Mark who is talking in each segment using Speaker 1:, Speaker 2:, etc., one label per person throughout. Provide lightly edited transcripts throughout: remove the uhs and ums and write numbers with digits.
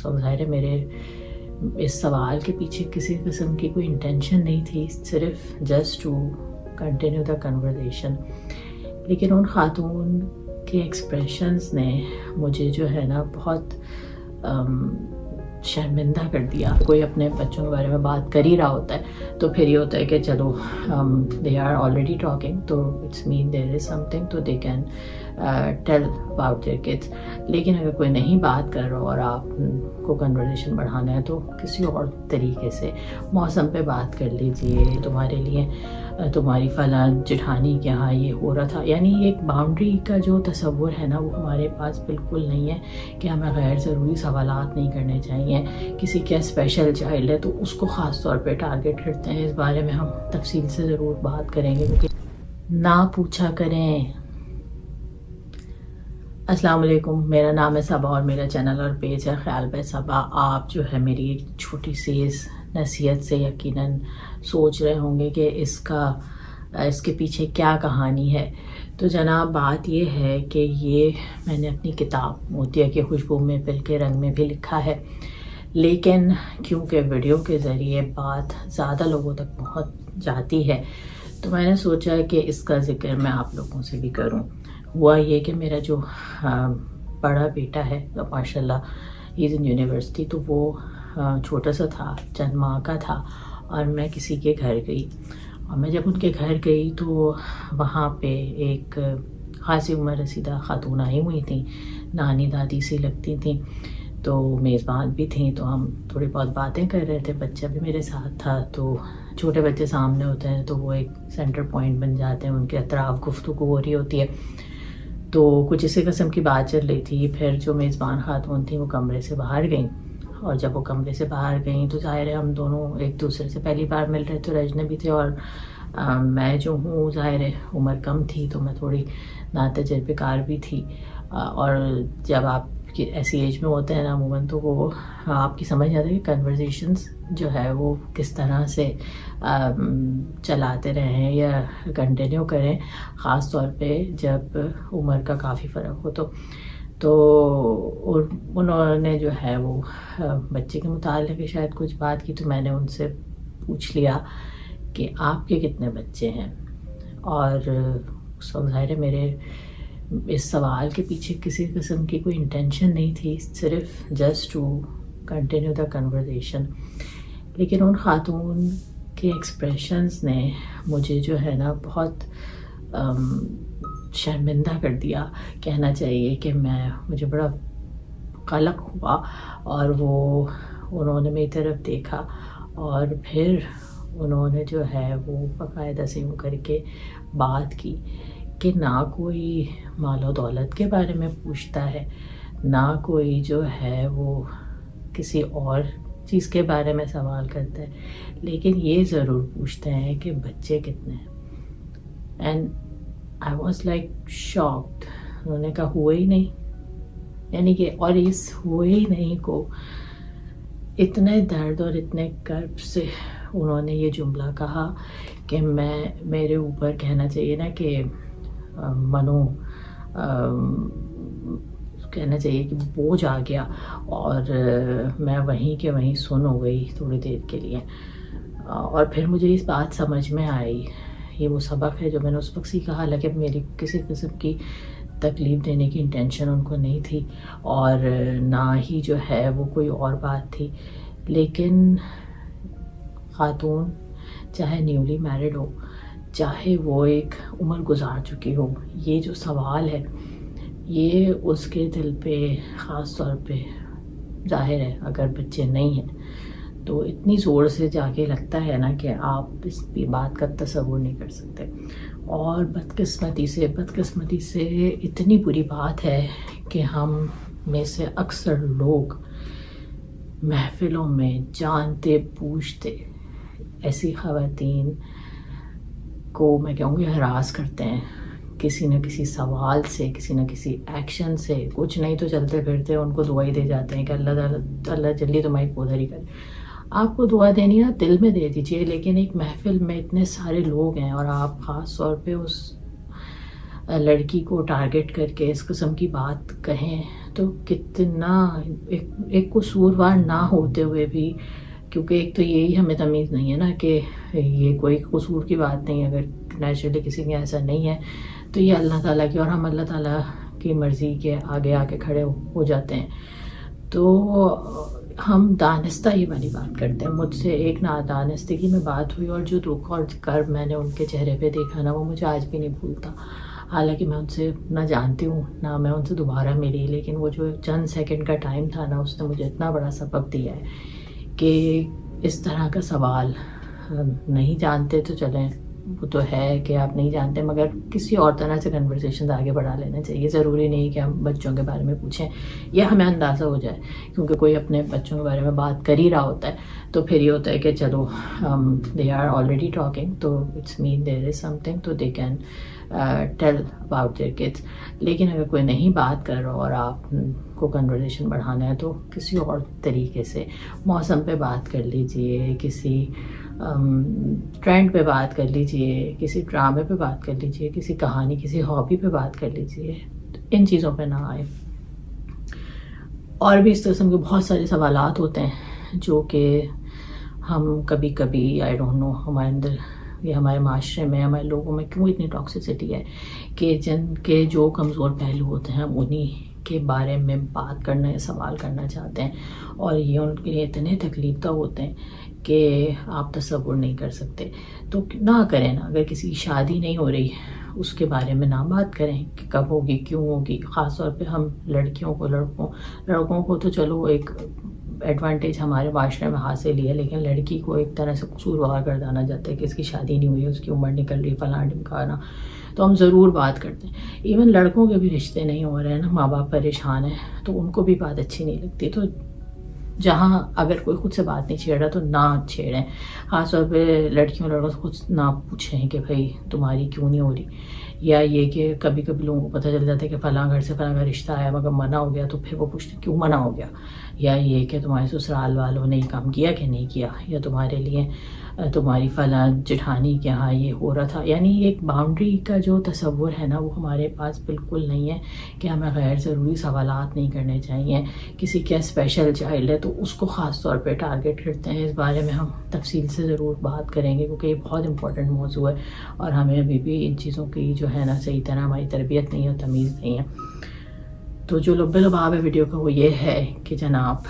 Speaker 1: ظاہر ہے میرے اس سوال کے پیچھے کسی قسم کی کوئی انٹینشن نہیں تھی، صرف just to continue the conversation. لیکن ان خاتون کے ایکسپریشنز نے مجھے جو ہے نا بہت شرمندہ کر دیا. کوئی اپنے بچوں کے بارے میں بات کر ہی رہا ہوتا ہے تو پھر یہ ہوتا ہے کہ چلو دے آر آلریڈی ٹاکنگ تو it's mean there is something تو they can tell about their kids. لیکن اگر کوئی نہیں بات کر رہا اور آپ کو کنورزیشن بڑھانا ہے تو کسی اور طریقے سے موسم پہ بات کر لیجیے. تمہارے لیے تمہاری فلاں جٹھانی کے یہاں یہ ہو رہا تھا. یعنی ایک باؤنڈری کا جو تصور ہے نا وہ ہمارے پاس بالکل نہیں ہے کہ ہمیں غیر ضروری سوالات نہیں کرنے چاہیے. کسی کا اسپیشل چائلڈ ہے تو اس کو خاص طور پہ ٹارگٹ کرتے ہیں. اس بارے میں ہم تفصیل سے ضرور بات کریں گے کیونکہ نہ پوچھا کریں. السلام علیکم، میرا نام ہے صبا اور میرا چینل اور پیج ہے خیال بے صبا. آپ جو ہے میری ایک چھوٹی سی اس نصیحت سے یقیناً سوچ رہے ہوں گے کہ اس کے پیچھے کیا کہانی ہے. تو جناب بات یہ ہے کہ یہ میں نے اپنی کتاب موتیا کی خوشبو میں پل کے رنگ میں بھی لکھا ہے، لیکن کیونکہ ویڈیو کے ذریعے بات زیادہ لوگوں تک پہنچ جاتی ہے تو میں نے سوچا کہ اس کا ذکر میں آپ لوگوں سے بھی کروں. ہوا یہ کہ میرا جو بڑا بیٹا ہے ماشاء اللہ از ان یونیورسٹی، تو وہ چھوٹا سا تھا، چند ماہ کا تھا، اور میں کسی کے گھر گئی. اور میں جب ان کے گھر گئی تو وہاں پہ ایک خاصی عمر رسیدہ خاتون آئی ہوئی تھیں، نانی دادی سی لگتی تھیں، تو میزبان بھی تھیں. تو ہم تھوڑی بہت باتیں کر رہے تھے، بچہ بھی میرے ساتھ تھا. تو چھوٹے بچے سامنے ہوتے ہیں تو وہ ایک سینٹر پوائنٹ بن جاتے ہیں، ان کے اطراف گفتگو ہو رہی ہوتی ہے. تو کچھ اسی قسم کی بات چل رہی تھی. پھر جو میزبان خاتون تھیں وہ کمرے سے باہر گئیں، اور جب وہ کمرے سے باہر گئیں تو ظاہر ہے ہم دونوں ایک دوسرے سے پہلی بار مل رہے تھے، اجنبی تھے. اور میں جو ہوں ظاہر ہے عمر کم تھی تو میں تھوڑی ناتجربہ کار بھی تھی. اور جب آپ ایسی ایج میں ہوتے ہیں نا عموماً تو وہ آپ کی سمجھ آتا ہے کہ کنورزیشنز جو ہے وہ کس طرح سے چلاتے رہیں یا کنٹینیو کریں، خاص طور پہ جب عمر کا کافی فرق ہو. تو انہوں نے جو ہے وہ بچے کے متعلق شاید کچھ بات کی، تو میں نے ان سے پوچھ لیا کہ آپ کے کتنے بچے ہیں. اور ظاہر ہے میرے اس سوال کے پیچھے کسی قسم کی کوئی انٹینشن نہیں تھی، صرف just to continue the conversation. لیکن ان خاتون کے ایکسپریشنز نے مجھے جو ہے نا بہت شرمندہ کر دیا. کہنا چاہیے کہ مجھے بڑا قلق ہوا. اور انہوں نے میری طرف دیکھا اور پھر انہوں نے جو ہے وہ باقاعدہ سے یوں کر کے بات کی کہ نہ کوئی مال و دولت کے بارے میں پوچھتا ہے، نہ کوئی جو ہے وہ کسی اور چیز کے بارے میں سوال کرتا ہے، لیکن یہ ضرور پوچھتے ہیں کہ بچے کتنے ہیں. And I was like shocked. انہوں نے کہا ہوئے ہی نہیں. یعنی کہ اور اس ہوئے ہی نہیں کو اتنے درد اور اتنے کرب سے انہوں نے یہ جملہ کہا کہ میرے اوپر کہنا چاہیے نا کہ کہنا چاہیے کہ بوجھ آ گیا. اور میں وہیں کے وہیں سن ہو گئی تھوڑی دیر کے لیے. اور پھر مجھے اس بات سمجھ میں آئی، یہ وہ سبق ہے جو میں نے اس وقت سیکھا. حالانکہ میری کسی قسم کی تکلیف دینے کی انٹینشن ان کو نہیں تھی اور نہ ہی جو ہے وہ کوئی اور بات تھی. لیکن خاتون چاہے نیولی میرڈ ہو، چاہے وہ ایک عمر گزار چکی ہو، یہ جو سوال ہے یہ اس کے دل پہ خاص طور پہ ظاہر ہے اگر بچے نہیں ہیں تو اتنی زور سے جا کے لگتا ہے نا کہ آپ اس بات کا تصور نہیں کر سکتے. اور بدقسمتی سے اتنی بری بات ہے کہ ہم میں سے اکثر لوگ محفلوں میں جانتے بوجھتے ایسی خواتین کو میں کہوں گی ہراس کرتے ہیں کسی نہ کسی سوال سے، کسی نہ کسی ایکشن سے. کچھ نہیں تو چلتے پھرتے ان کو دعائی دے جاتے ہیں کہ اللہ جلدی تمہاری پودھری کرے. آپ کو دعا دینی ہے دل میں دے دیجیے، لیکن ایک محفل میں اتنے سارے لوگ ہیں اور آپ خاص طور پہ اس لڑکی کو ٹارگٹ کر کے اس قسم کی بات کہیں تو کتنا ایک قصوروار نہ ہوتے ہوئے بھی، کیونکہ ایک تو یہی ہمیں تمیز نہیں ہے نا کہ یہ کوئی قصور کی بات نہیں، اگر نیچرلی کسی کے ایسا نہیں ہے تو یہ اللہ تعالیٰ کی، اور ہم اللہ تعالیٰ کی مرضی کے آگے آ کے کھڑے ہو جاتے ہیں. تو ہم دانستہ یہ والی بات کرتے ہیں. مجھ سے ایک نادانستگی میں بات ہوئی، اور جو دکھ اور کرب میں نے ان کے چہرے پہ دیکھا نا، وہ مجھے آج بھی نہیں بھولتا. حالانکہ میں ان سے نہ جانتی ہوں نہ میں ان سے دوبارہ ملی، لیکن وہ جو چند سیکنڈ کا ٹائم تھا نا، اس نے مجھے اتنا بڑا سبق دیا ہے کہ اس طرح کا سوال نہیں جانتے تو چلیں، وہ تو ہے کہ آپ نہیں جانتے، مگر کسی اور طرح سے کنورسیشنز آگے بڑھا لینا چاہیے. ضروری نہیں کہ ہم بچوں کے بارے میں پوچھیں یا ہمیں اندازہ ہو جائے، کیونکہ کوئی اپنے بچوں کے بارے میں بات کر ہی رہا ہوتا ہے تو پھر یہ ہوتا ہے کہ چلو دے آر آلریڈی ٹاکنگ، تو it's mean there is something, تو they can tell about their kids. لیکن اگر کوئی نہیں بات کر رہا اور آپ کو کنورسیشن بڑھانا ہے تو کسی اور طریقے سے موسم پہ بات کر لیجئے، کسی ٹرینڈ پہ بات کر لیجئے، کسی ڈرامے پہ بات کر لیجئے، کسی کہانی، کسی ہابی پہ بات کر لیجئے. ان چیزوں پہ نہ آئے. اور بھی اس قسم کے بہت سارے سوالات ہوتے ہیں جو کہ ہم کبھی کبھی آئی ڈونٹ نو ہمارے اندر یا ہمارے معاشرے میں، ہمارے لوگوں میں کیوں اتنی ٹاکسیسٹی ہے کہ جن کے جو کمزور پہلو ہوتے ہیں ہم انہی کے بارے میں بات کرنا یا سوال کرنا چاہتے ہیں، اور یہ ان کے لیے اتنے تکلیف دہ ہوتے ہیں کہ آپ تصور نہیں کر سکتے. تو نہ کریں نا. اگر کسی کی شادی نہیں ہو رہی اس کے بارے میں نہ بات کریں کہ کب ہوگی، کیوں ہوگی. خاص طور پہ ہم لڑکیوں کو، لڑکوں کو تو چلو ایک ایڈوانٹیج ہمارے معاشرے میں حاصل ہی ہے، لیکن لڑکی کو ایک طرح سے قصوروار گردانا جاتا ہے کہ اس کی شادی نہیں ہوئی ہے، اس کی عمر نکل رہی، فلاں ڈھمکانا. تو ہم ضرور بات کرتے ہیں. ایون لڑکوں کے بھی رشتے نہیں ہو رہے ہیں نا، ماں باپ پریشان ہیں، تو ان کو بھی بات اچھی نہیں لگتی. تو جہاں اگر کوئی خود سے بات نہیں چھیڑ رہا تو نہ چھیڑیں. خاص طور پہ لڑکیوں لڑکوں سے خود نہ پوچھیں کہ بھائی تمہاری کیوں نہیں ہو رہی، یا یہ کہ کبھی کبھی لوگوں کو پتہ چل جاتا ہے کہ فلاں گھر سے فلاں کا رشتہ آیا مگر منع ہو گیا، تو پھر وہ پوچھتے کیوں منع ہو گیا، یا یہ کہ تمہارے سسرال والوں نے یہ کام کیا کہ نہیں کیا، یا تمہارے لیے تمہاری فلاں جٹھانی کے یہاں یہ ہو رہا تھا. یعنی ایک باؤنڈری کا جو تصور ہے نا وہ ہمارے پاس بالکل نہیں ہے کہ ہمیں غیر ضروری سوالات نہیں کرنے چاہیے. کسی کا اسپیشل چائلڈ ہے تو اس کو خاص طور پہ ٹارگیٹ کرتے ہیں. اس بارے میں ہم تفصیل سے ضرور بات کریں گے کیونکہ یہ بہت امپورٹنٹ موضوع ہے، اور ہمیں ابھی بھی ان چیزوں کی جو ہے نا صحیح طرح ہماری تربیت نہیں ہے، تمیز نہیں ہے. تو جو لب لباب ہے ویڈیو کا وہ یہ ہے کہ جناب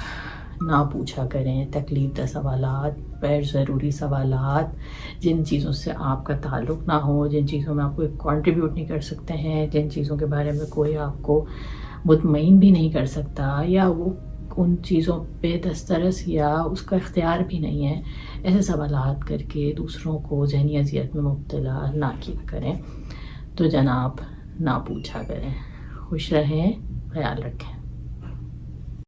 Speaker 1: نہ پوچھا کریں تکلیف دہ سوالات، غیر ضروری سوالات، جن چیزوں سے آپ کا تعلق نہ ہو، جن چیزوں میں آپ کو کنٹریبیوٹ نہیں کر سکتے ہیں، جن چیزوں کے بارے میں کوئی آپ کو مطمئن بھی نہیں کر سکتا، یا وہ ان چیزوں پہ دسترس یا اس کا اختیار بھی نہیں ہے. ایسے سوالات کر کے دوسروں کو ذہنی اذیت میں مبتلا نہ کیا کریں. تو جناب نہ پوچھا کریں. خوش رہیں، خیال رکھیں.